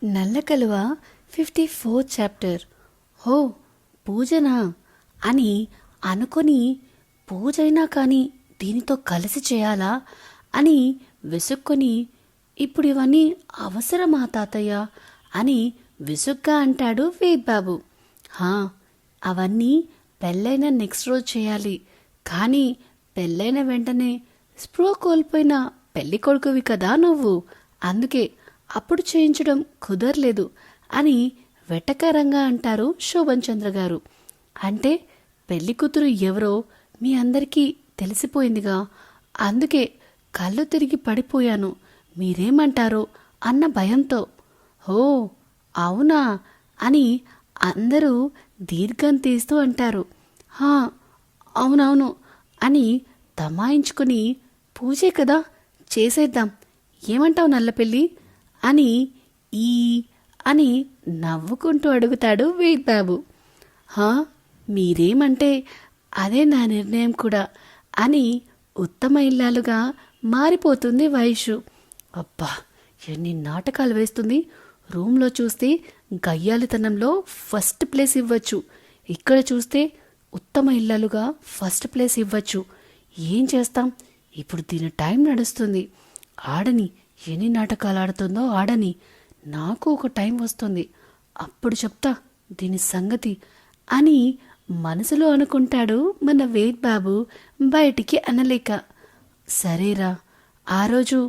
నల్లకలువ 54th chapter. హో, పూజనా అని అనుకొని పూజైనా కానీ దీనితో కలిసి చేయాలా అని విసుక్కొని ఇప్పుడు ఇవన్నీ అవసరమా తాతయ్య అని విసుగ్గా అంటాడు వేద్బాబు. అవన్నీ పెళ్ళైన నెక్స్ట్ రోజు చేయాలి, కానీ పెళ్ళైన వెంటనే స్పృహ కోల్పోయిన పెళ్లి కొడుకువి కదా నువ్వు, అందుకే అప్పుడు చేయించడం కుదరలేదు అని వెటకారంగా అంటారు శోభన్ చంద్ర గారు. అంటే పెళ్లి కూతురు ఎవరో మీ అందరికీ తెలిసిపోయిందిగా, అందుకే కళ్ళు తిరిగి పడిపోయాను, మీరేమంటారో అన్న భయంతో. ఓ అవునా అని అందరూ దీర్ఘం తీస్తూ అంటారు. అవునవును అని తమాయించుకుని పూజే కదా చేసేద్దాం, ఏమంటావు నల్లపెళ్ళి అని అని నవ్వుకుంటూ అడుగుతాడు వేద్బాబు. మీరేమంటే అదే నా నిర్ణయం కూడా అని ఉత్తమ ఇల్లాలుగా మారిపోతుంది వైషు. అబ్బా, ఎన్ని నాటకాలు వేస్తుంది. రూమ్లో చూస్తే గయ్యాలితనంలో ఫస్ట్ ప్లేస్ ఇవ్వచ్చు, ఇక్కడ చూస్తే ఉత్తమ ఇల్లాలుగా ఫస్ట్ ప్లేస్ ఇవ్వచ్చు. ఏం చేస్తాం, ఇప్పుడు దీని టైం నడుస్తుంది. ఆడని, ఎన్ని నాటకాలు ఆడుతుందో ఆడని, నాకు ఒక టైం వస్తుంది, అప్పుడు చెప్తా దీని సంగతి అని మనసులో అనుకుంటాడు మన వేద్బాబు బయటికి అనలేక. సరేరా, ఆ రోజు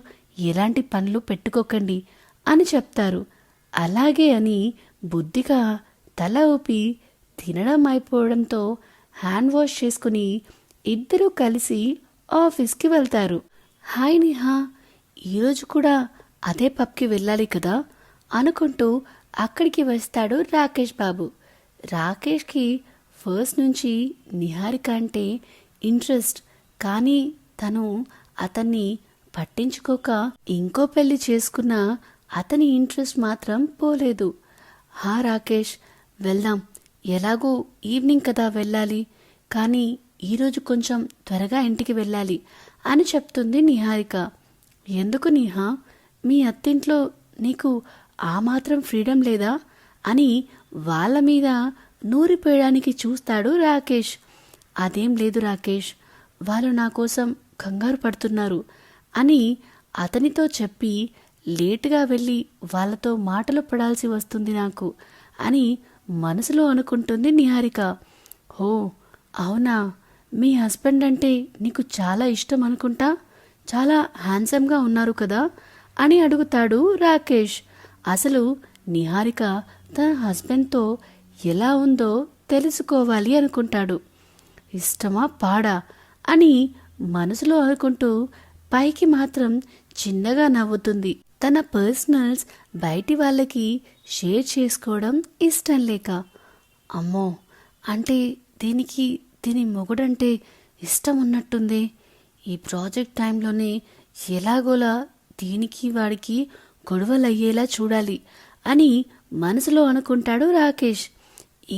ఎలాంటి పనులు పెట్టుకోకండి అని చెప్తారు. అలాగే అని బుద్ధిగా తల ఊపి తినడం అయిపోవడంతో హ్యాండ్ వాష్ చేసుకుని ఇద్దరూ కలిసి ఆఫీస్కి వెళ్తారు. హాయ్ నేహా, ఈరోజు కూడా అదే పబ్కి వెళ్ళాలి కదా అనుకుంటూ అక్కడికి వస్తాడు రాకేష్ బాబు. రాకేష్కి ఫస్ట్ నుంచి నిహారిక అంటే ఇంట్రెస్ట్, కానీ తను అతన్ని పట్టించుకోక ఇంకో పెళ్లి చేసుకున్న అతని ఇంట్రెస్ట్ మాత్రం పోలేదు. రాకేష్, వెళ్దాం, ఎలాగూ ఈవినింగ్ కదా వెళ్ళాలి, కానీ ఈరోజు కొంచెం త్వరగా ఇంటికి వెళ్ళాలి అని చెప్తుంది నిహారిక. ఎందుకు నేహా, మీ అత్తింట్లో నీకు ఆ మాత్రం ఫ్రీడమ్ లేదా అని వాళ్ళ మీద నూరిపోయడానికి చూస్తాడు రాకేష్. అదేం లేదు రాకేష్, వాళ్ళు నా కోసం కంగారు పడుతున్నారు అని అతనితో చెప్పి లేటుగా వెళ్ళి వాళ్ళతో మాటలు పడాల్సి వస్తుంది నాకు అని మనసులో అనుకుంటుంది నిహారిక. ఓ అవునా, మీ హస్బెండ్ అంటే నీకు చాలా ఇష్టం అనుకుంటా, చాలా హ్యాండ్సమ్గా ఉన్నారు కదా అని అడుగుతాడు రాకేష్. అసలు నిహారిక తన హస్బెండ్తో ఎలా ఉందో తెలుసుకోవాలి అనుకుంటాడు. ఇష్టమా పాడా అని మనసులో అనుకుంటూ పైకి మాత్రం చిన్నగా నవ్వుతుంది. తన పర్సనల్స్ బయటి వాళ్ళకి షేర్ చేసుకోవడం ఇష్టం లేక. అమ్మో, అంటే దీనికి దీని మొగుడంటే ఇష్టం ఉన్నట్టుంది. ఈ ప్రాజెక్ట్ టైంలోనే ఎలాగోలా దీనికి వాడికి గొడవలు అయ్యేలా చూడాలి అని మనసులో అనుకుంటాడు రాకేష్.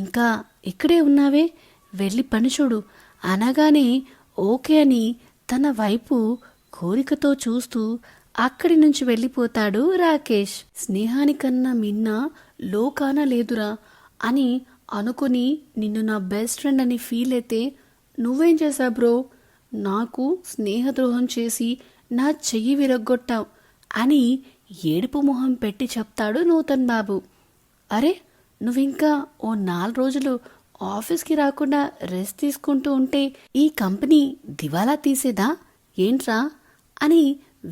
ఇంకా ఇక్కడే ఉన్నావే, వెళ్ళి పని చూడు అనగానే ఓకే అని తన వైపు కోరికతో చూస్తూ అక్కడి నుంచి వెళ్ళిపోతాడు రాకేష్. స్నేహానికన్నా మిన్న లోకాన లేదురా అని అనుకుని నిన్ను నా బెస్ట్ ఫ్రెండ్ అని ఫీల్ అయితే నువ్వేం చేశావు బ్రో, నాకు స్నేహద్రోహం చేసి నా చెయ్యి విరగ్గొట్టావు అని ఏడుపు మొహం పెట్టి చెప్తాడు నూతన్ బాబు. అరే, నువ్వింకా ఓ 4 రోజులు ఆఫీస్కి రాకుండా రెస్ట్ తీసుకుంటూ ఉంటే ఈ కంపెనీ దివాలా తీసేదా ఏంట్రా అని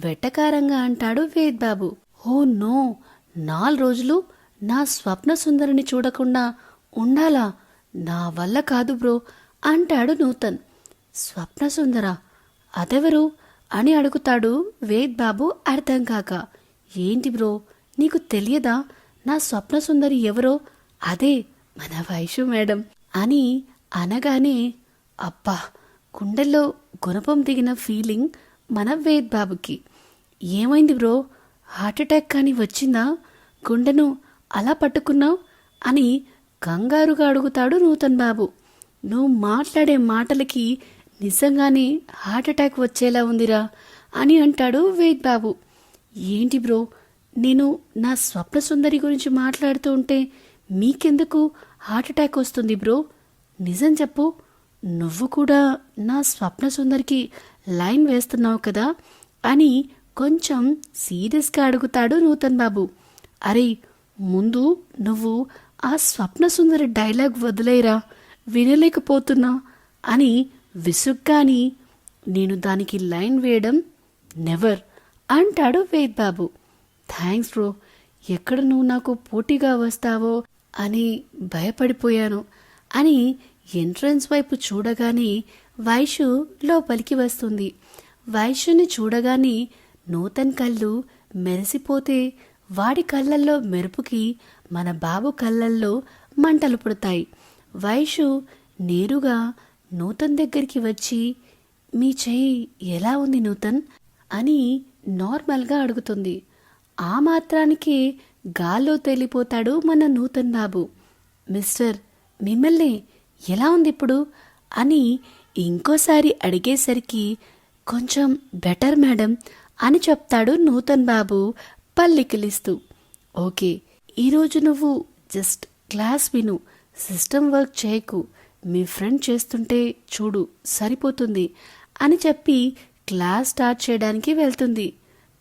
వెటకారంగా అంటాడు వేద్బాబు. ఓ నో, 4 రోజులు నా స్వప్న సుందరిని చూడకుండా ఉండాలా, నా వల్ల కాదు బ్రో అంటాడు నూతన్. స్వప్న సుందరా, అదెవరు అని అడుగుతాడు వేద్బాబు అర్థం కాక. ఏంటి బ్రో, నీకు తెలియదా నా స్వప్న సుందరి ఎవరో? అదే మన వైషు మేడం అని అనగానే అబ్బా, గుండెల్లో గుణపం దిగిన ఫీలింగ్ మన వేద్బాబుకి. ఏమైంది బ్రో, హార్ట్అటాక్ కానీ వచ్చిందా, గుండెను అలా పట్టుకున్నావు అని కంగారుగా అడుగుతాడు నూతన్ బాబు. నువ్వు మాట్లాడే మాటలకి నిజంగానే హార్ట్అటాక్ వచ్చేలా ఉందిరా అని అంటాడు వేద్బాబు. ఏంటి బ్రో, నేను నా స్వప్న సుందరి గురించి మాట్లాడుతూ ఉంటే మీకెందుకు హార్ట్ అటాక్ వస్తుంది బ్రో? నిజం చెప్పు, నువ్వు కూడా నా స్వప్న సుందరికి లైన్ వేస్తున్నావు కదా అని కొంచెం సీరియస్గా అడుగుతాడు నూతన్ బాబు. అరే ముందు నువ్వు ఆ స్వప్న సుందరి డైలాగ్ వదిలేరా, వినలేకపోతున్నా అని విసుగ్గాని, నేను దానికి లైన్ వేయడం నెవర్ అంటాడు వేద్ బాబు. థ్యాంక్స్ బ్రో, ఎక్కడ నువ్వు నాకు పోటీగా వస్తావో అని భయపడిపోయాను అని ఎంట్రన్స్ వైపు చూడగానే వైషు లోపలికి వస్తుంది. వైషుని చూడగానే నూతన్ కళ్ళు మెరిసిపోతే వాడి కళ్ళల్లో మెరుపుకి మన బాబు కళ్ళల్లో మంటలు పుడతాయి. వైషు నేరుగా నూతన్ దగ్గరికి వచ్చి, మీ చెయ్యి ఎలా ఉంది నూతన్ అని నార్మల్గా అడుగుతుంది. ఆ మాత్రానికి గాల్లో తేలిపోతాడు మన నూతన్ బాబు. మిస్టర్, మిమ్మల్ని ఎలా ఉంది ఇప్పుడు అని ఇంకోసారి అడిగేసరికి కొంచెం బెటర్ మేడం అని చెప్తాడు నూతన్ బాబు పల్లికిలిస్తూ. ఓకే, ఈరోజు నువ్వు జస్ట్ క్లాస్ విను, సిస్టమ్ వర్క్ చేయకు, మీ ఫ్రెండ్ చేస్తుంటే చూడు సరిపోతుంది అని చెప్పి క్లాస్ స్టార్ట్ చేయడానికి వెళ్తుంది.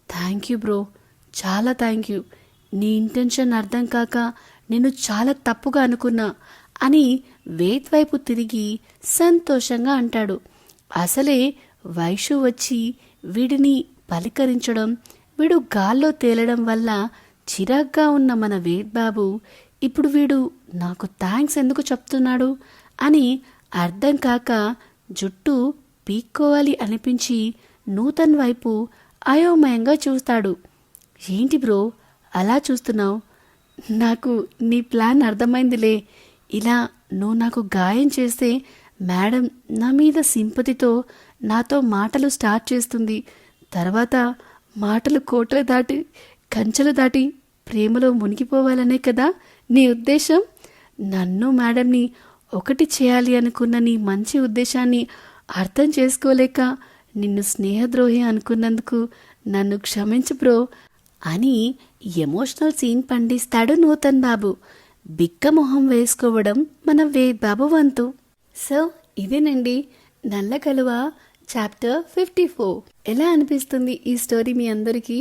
థ్యాంక్ యూ బ్రో, చాలా థ్యాంక్ యూ. నీ ఇంటెన్షన్ అర్థం కాక నేను చాలా తప్పుగా అనుకున్నా అని వేద్ వైపు తిరిగి సంతోషంగా అంటాడు. అసలే వైషు వచ్చి వీడిని పలికరించడం, వీడు గాల్లో తేలడం వల్ల చిరాగ్గా ఉన్న మన వేద్ బాబు ఇప్పుడు వీడు నాకు థ్యాంక్స్ ఎందుకు చెప్తున్నాడు అని అర్థం కాక జుట్టు పీక్కోవాలి అనిపించి నూతన్ వైపు అయోమయంగా చూస్తాడు. ఏంటి బ్రో అలా చూస్తున్నావు? నాకు నీ ప్లాన్ అర్థమైందిలే. ఇలా నువ్వు నాకు గాయం చేస్తే మేడం నా మీద సింపతితో నాతో మాటలు స్టార్ట్ చేస్తుంది. తర్వాత మాటలు కోటలు దాటి కంచెలు దాటి ప్రేమలో మునిగిపోవాలనే కదా నీ ఉద్దేశం? నన్ను మేడంని ఒకటి చేయాలి అనుకున్న నీ మంచి ఉద్దేశాన్ని అర్థం చేసుకోలేక నిన్ను స్నేహద్రోహి అనుకున్నందుకు నన్ను క్షమించు బ్రో అని ఎమోషనల్ సీన్ పండిస్తాడు నూతన్ బాబు. బిక్క మొహం వేసుకోవడం మన వేద్ బాబు వంతు. సో ఇదేనండి నల్ల కలువ చాప్టర్ 54. ఎలా అనిపిస్తుంది ఈ స్టోరీ మీ అందరికీ?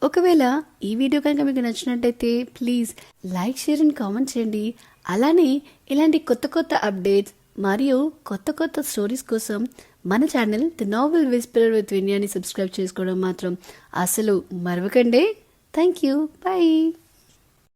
ఒకవేళ ఈ వీడియో కనుక మీకు నచ్చినట్టయితే please like, share and comment చేయండి. అలానే ఇలాంటి కొత్త కొత్త అప్డేట్స్ మరియు కొత్త కొత్త స్టోరీస్ కోసం మన channel the novel whisperer with Vinyani subscribe చేసుకోవడం మాత్రం అసలు మరవకండి. Thank you, bye.